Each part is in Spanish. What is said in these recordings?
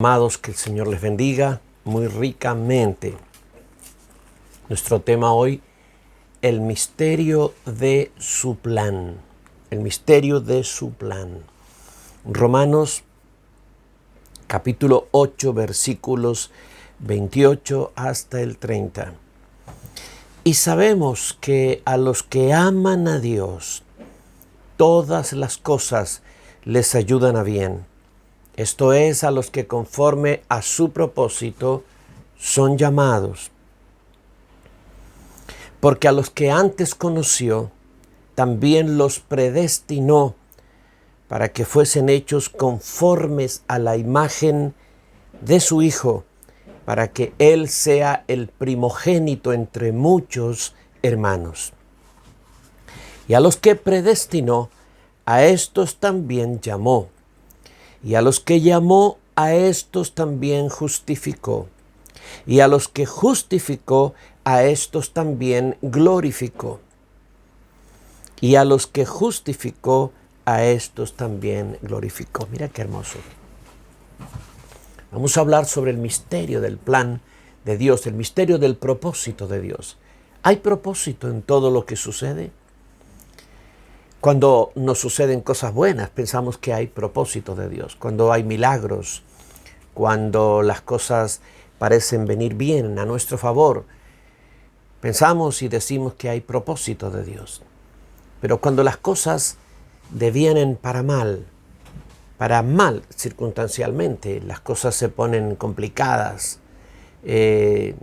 Amados, que el Señor les bendiga muy ricamente. Nuestro tema hoy, el misterio de su plan. El misterio de su plan. Romanos capítulo 8, versículos 28 hasta el 30. Y sabemos que a los que aman a Dios, todas las cosas les ayudan a bien. Esto es, a los que conforme a su propósito son llamados. Porque a los que antes conoció, también los predestinó para que fuesen hechos conformes a la imagen de su Hijo, para que Él sea el primogénito entre muchos hermanos. Y a los que predestinó, a estos también llamó. Y a los que llamó, a estos también justificó. Y a los que justificó, a estos también glorificó. Y a los que justificó, a estos también glorificó. Mira qué hermoso. Vamos a hablar sobre el misterio del plan de Dios, el misterio del propósito de Dios. ¿Hay propósito en todo lo que sucede? Cuando nos suceden cosas buenas, pensamos que hay propósito de Dios. Cuando hay milagros, cuando las cosas parecen venir bien a nuestro favor, pensamos y decimos que hay propósito de Dios. Pero cuando las cosas devienen para mal circunstancialmente, las cosas se ponen complicadas, en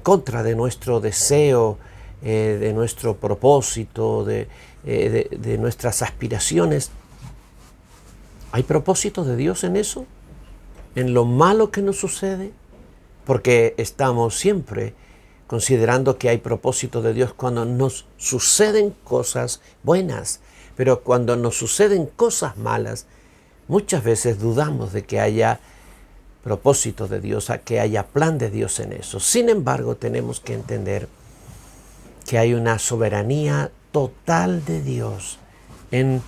contra de nuestro deseo, de nuestro propósito, de nuestras aspiraciones. ¿Hay propósito de Dios en eso? ¿En lo malo que nos sucede? Porque estamos siempre considerando que hay propósito de Dios cuando nos suceden cosas buenas. Pero cuando nos suceden cosas malas, muchas veces dudamos de que haya propósito de Dios, a que haya plan de Dios en eso. Sin embargo, tenemos que entender que hay una soberanía total de Dios en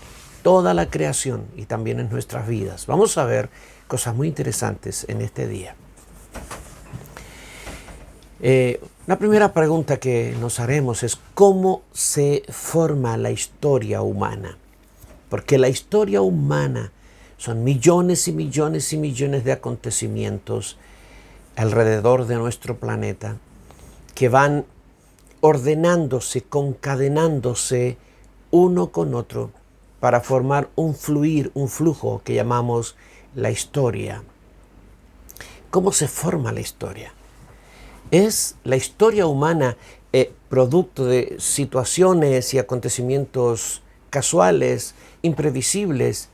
toda la creación y también en nuestras vidas. Vamos a ver cosas muy interesantes en este día. La primera pregunta que nos haremos es ¿cómo se forma la historia humana? Porque la historia humana son millones y millones y millones de acontecimientos alrededor de nuestro planeta que van ordenándose, concadenándose uno con otro para formar un fluir, un flujo que llamamos la historia. ¿Cómo se forma la historia? ¿Es la historia humana producto de situaciones y acontecimientos casuales, imprevisibles,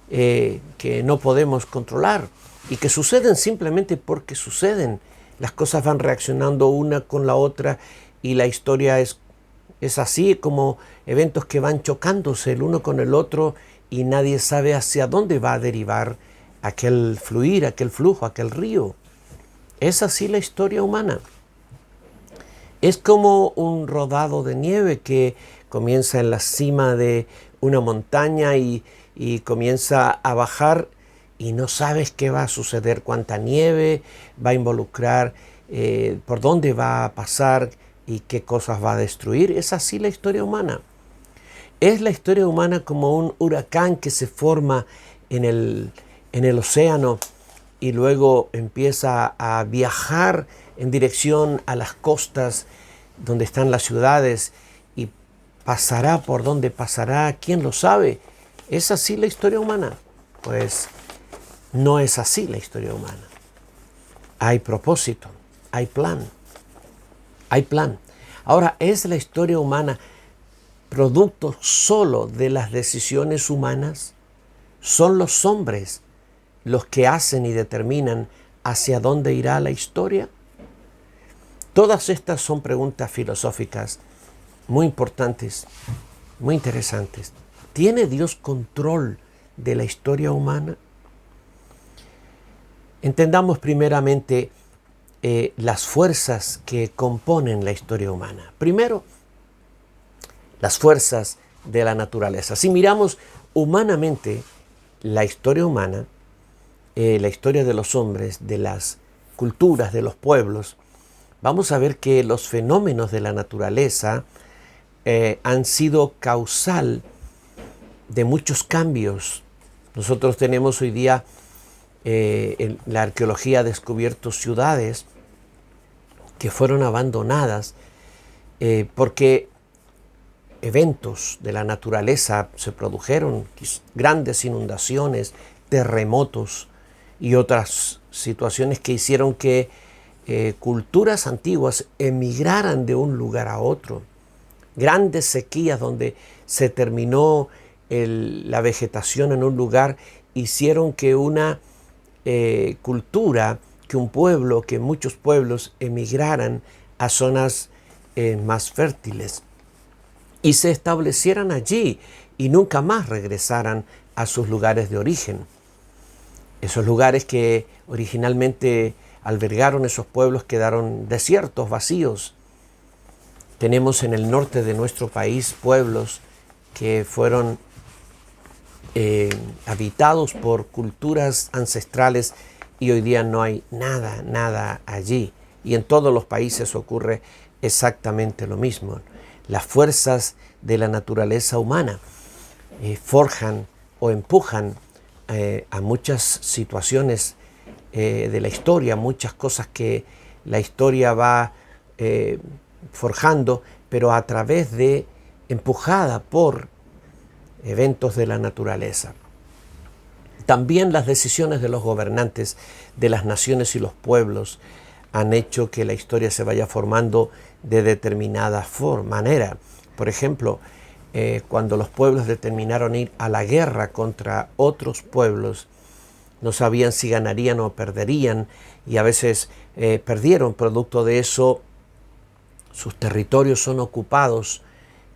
que no podemos controlar y que suceden simplemente porque suceden? Las cosas van reaccionando una con la otra y la historia es así, como eventos que van chocándose el uno con el otro y nadie sabe hacia dónde va a derivar aquel fluir, aquel flujo, aquel río. Es así la historia humana. Es como un rodado de nieve que comienza en la cima de una montaña y comienza a bajar y no sabes qué va a suceder, cuánta nieve va a involucrar, por dónde va a pasar y qué cosas va a destruir. Es así la historia humana. Es la historia humana como un huracán que se forma en el océano y luego empieza a viajar en dirección a las costas donde están las ciudades y pasará por donde pasará, ¿quién lo sabe? ¿Es así la historia humana? Pues no es así la historia humana. Hay propósito, hay plan, hay plan. Ahora, ¿es la historia humana producto solo de las decisiones humanas? ¿Son los hombres los que hacen y determinan hacia dónde irá la historia? Todas estas son preguntas filosóficas muy importantes, muy interesantes. ¿Tiene Dios control de la historia humana? Entendamos primeramente las fuerzas que componen la historia humana. Primero, las fuerzas de la naturaleza. Si miramos humanamente la historia humana, la historia de los hombres, de las culturas, de los pueblos, vamos a ver que los fenómenos de la naturaleza han sido causal de muchos cambios. Nosotros tenemos hoy día, la arqueología ha descubierto ciudades que fueron abandonadas porque eventos de la naturaleza se produjeron, grandes inundaciones, terremotos y otras situaciones que hicieron que culturas antiguas emigraran de un lugar a otro. Grandes sequías donde se terminó la vegetación en un lugar hicieron que una cultura, que un pueblo, que muchos pueblos emigraran a zonas más fértiles y se establecieran allí y nunca más regresaran a sus lugares de origen. Esos lugares que originalmente albergaron esos pueblos quedaron desiertos, vacíos. Tenemos en el norte de nuestro país pueblos que fueron habitados por culturas ancestrales y hoy día no hay nada allí. Y en todos los países ocurre exactamente lo mismo. Las fuerzas de la naturaleza humana forjan o empujan a muchas situaciones de la historia, muchas cosas que la historia va forjando, pero a través de, empujada por eventos de la naturaleza. También las decisiones de los gobernantes de las naciones y los pueblos han hecho que la historia se vaya formando de determinada manera. Por ejemplo, cuando los pueblos determinaron ir a la guerra contra otros pueblos, no sabían si ganarían o perderían, y a veces perdieron. Producto de eso, sus territorios son ocupados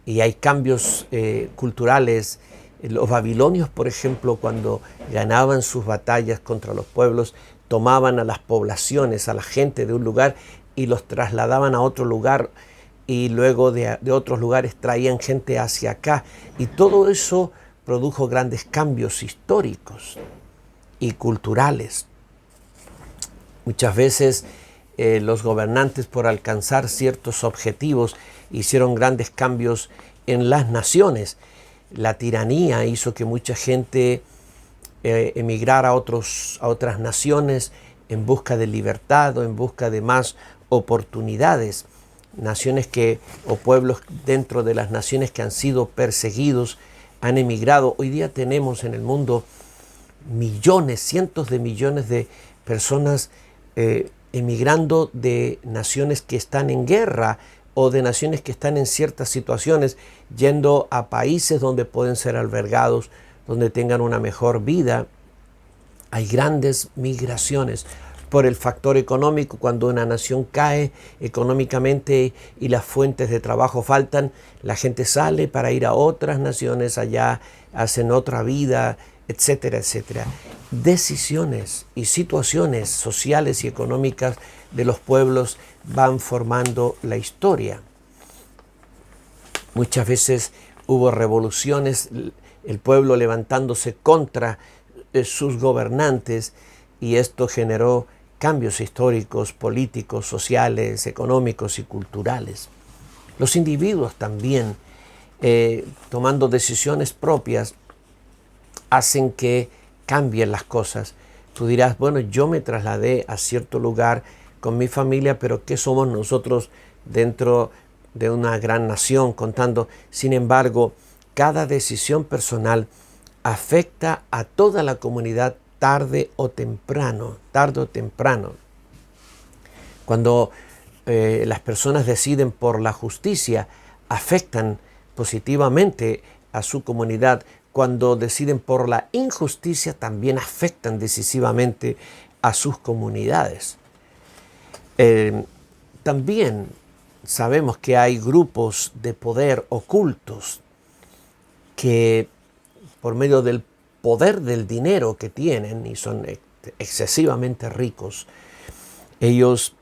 y hay cambios culturales. Los babilonios, por ejemplo, cuando ganaban sus batallas contra los pueblos, tomaban a las poblaciones, a la gente de un lugar y los trasladaban a otro lugar, y luego de otros lugares traían gente hacia acá. Y todo eso produjo grandes cambios históricos y culturales. Muchas veces los gobernantes, por alcanzar ciertos objetivos, hicieron grandes cambios en las naciones. La tiranía hizo que mucha gente emigrara a otras naciones en busca de libertad o en busca de más oportunidades. Naciones o pueblos dentro de las naciones que han sido perseguidos han emigrado. Hoy día tenemos en el mundo millones, cientos de millones de personas emigrando de naciones que están en guerra o de naciones que están en ciertas situaciones, yendo a países donde pueden ser albergados, donde tengan una mejor vida. Hay grandes migraciones por el factor económico. Cuando una nación cae económicamente y las fuentes de trabajo faltan, la gente sale para ir a otras naciones, allá hacen otra vida, etcétera, etcétera. Decisiones y situaciones sociales y económicas de los pueblos van formando la historia. Muchas veces hubo revoluciones, el pueblo levantándose contra sus gobernantes, y esto generó cambios históricos, políticos, sociales, económicos y culturales. Los individuos también, tomando decisiones propias, hacen que cambien las cosas. Tú dirás, bueno, yo me trasladé a cierto lugar con mi familia, pero ¿qué somos nosotros dentro de una gran nación contando? Sin embargo, cada decisión personal afecta a toda la comunidad tarde o temprano. Cuando las personas deciden por la justicia, afectan positivamente a su comunidad. Cuando deciden por la injusticia, también afectan decisivamente a sus comunidades. También sabemos que hay grupos de poder ocultos que, por medio del poder del dinero que tienen, y son excesivamente ricos, ellos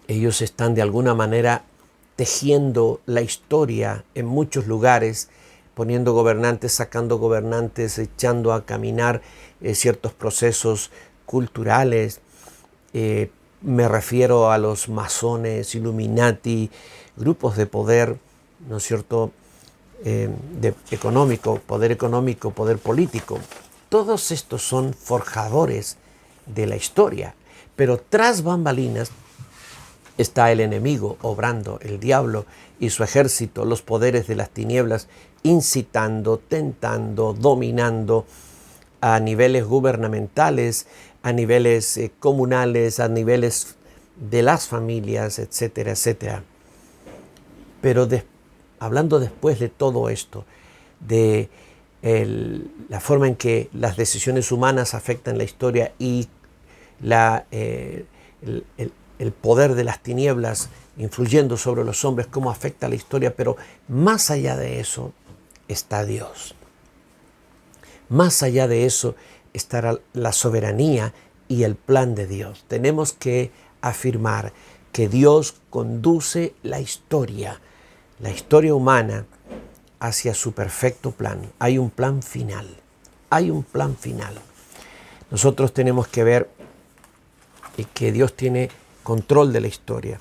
están de alguna manera tejiendo la historia en muchos lugares poniendo gobernantes, sacando gobernantes, echando a caminar ciertos procesos culturales. Me refiero a los masones, Illuminati, grupos de poder, ¿no es cierto?, poder económico, poder político. Todos estos son forjadores de la historia, pero tras bambalinas está el enemigo obrando, el diablo y su ejército, los poderes de las tinieblas, incitando, tentando, dominando a niveles gubernamentales, a niveles comunales, a niveles de las familias, etcétera, etcétera. Pero hablando después de todo esto, de la forma en que las decisiones humanas afectan la historia y el poder de las tinieblas influyendo sobre los hombres, cómo afecta la historia, pero más allá de eso está Dios. Más allá de eso estará la soberanía y el plan de Dios. Tenemos que afirmar que Dios conduce la historia humana hacia su perfecto plan. Hay un plan final. Hay un plan final. Nosotros tenemos que ver que Dios tiene control de la historia.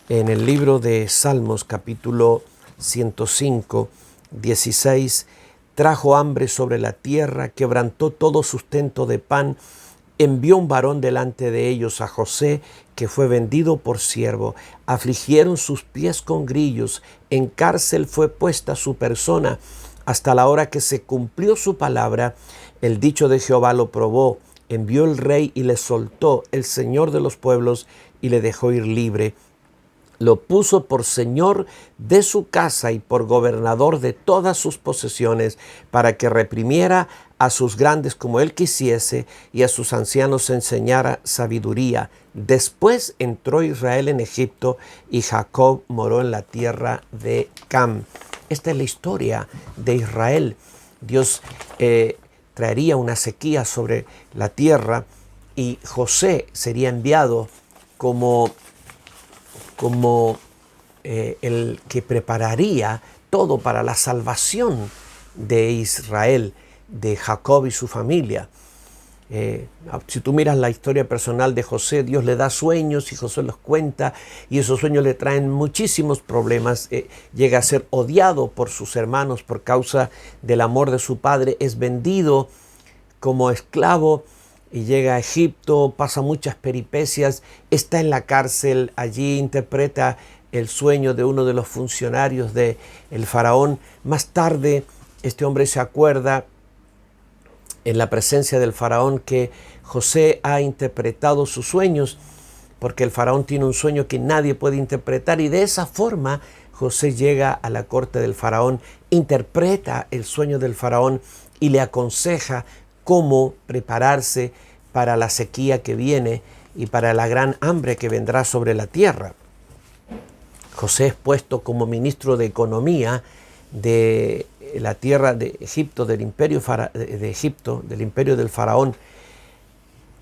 En el libro de Salmos, capítulo 105, 16, trajo hambre sobre la tierra, quebrantó todo sustento de pan, envió un varón delante de ellos, a José, que fue vendido por siervo. Afligieron sus pies con grillos, en cárcel fue puesta su persona, hasta la hora que se cumplió su palabra. El dicho de Jehová lo probó, envió el rey y le soltó, el Señor de los pueblos, y le dejó ir libre. Lo puso por señor de su casa y por gobernador de todas sus posesiones, para que reprimiera a sus grandes como él quisiese y a sus ancianos enseñara sabiduría. Después entró Israel en Egipto y Jacob moró en la tierra de Cam. Esta es la historia de Israel. Dios traería una sequía sobre la tierra y José sería enviado como el que prepararía todo para la salvación de Israel, de Jacob y su familia. Si tú miras la historia personal de José, Dios le da sueños y José los cuenta, y esos sueños le traen muchísimos problemas. Llega a ser odiado por sus hermanos por causa del amor de su padre, es vendido como esclavo y llega a Egipto, pasa muchas peripecias, está en la cárcel, allí interpreta el sueño de uno de los funcionarios del faraón. Más tarde este hombre se acuerda en la presencia del faraón que José ha interpretado sus sueños, porque el faraón tiene un sueño que nadie puede interpretar, y de esa forma José llega a la corte del faraón, interpreta el sueño del faraón y le aconseja cómo prepararse para la sequía que viene y para la gran hambre que vendrá sobre la tierra. José es puesto como ministro de Economía de la tierra de Egipto, del imperio del imperio del faraón.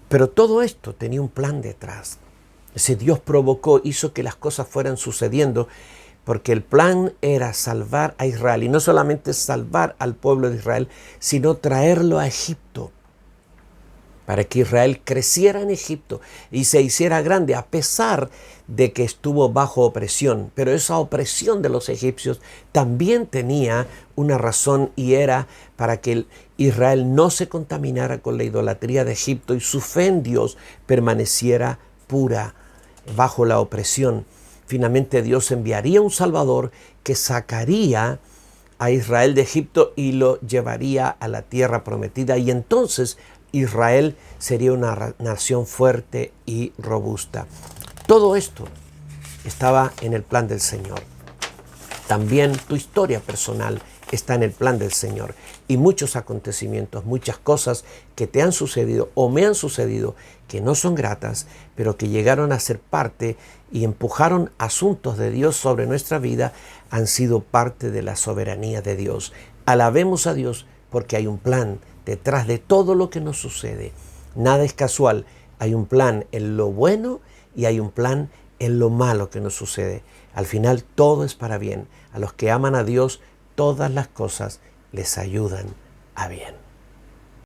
Pero todo esto tenía un plan detrás. Ese Dios provocó, hizo que las cosas fueran sucediendo, porque el plan era salvar a Israel, y no solamente salvar al pueblo de Israel, sino traerlo a Egipto, para que Israel creciera en Egipto y se hiciera grande, a pesar de que estuvo bajo opresión. Pero esa opresión de los egipcios también tenía una razón, y era para que Israel no se contaminara con la idolatría de Egipto y su fe en Dios permaneciera pura bajo la opresión. Finalmente Dios enviaría un Salvador que sacaría a Israel de Egipto y lo llevaría a la tierra prometida, y entonces Israel sería una nación fuerte y robusta. Todo esto estaba en el plan del Señor. También tu historia personal está en el plan del Señor, y muchos acontecimientos, muchas cosas que te han sucedido o me han sucedido que no son gratas, pero que llegaron a ser parte y empujaron asuntos de Dios sobre nuestra vida, han sido parte de la soberanía de Dios. Alabemos a Dios porque hay un plan detrás de todo lo que nos sucede. Nada es casual. Hay un plan en lo bueno y hay un plan en lo malo que nos sucede. Al final todo es para bien. A los que aman a Dios, todas las cosas les ayudan a bien.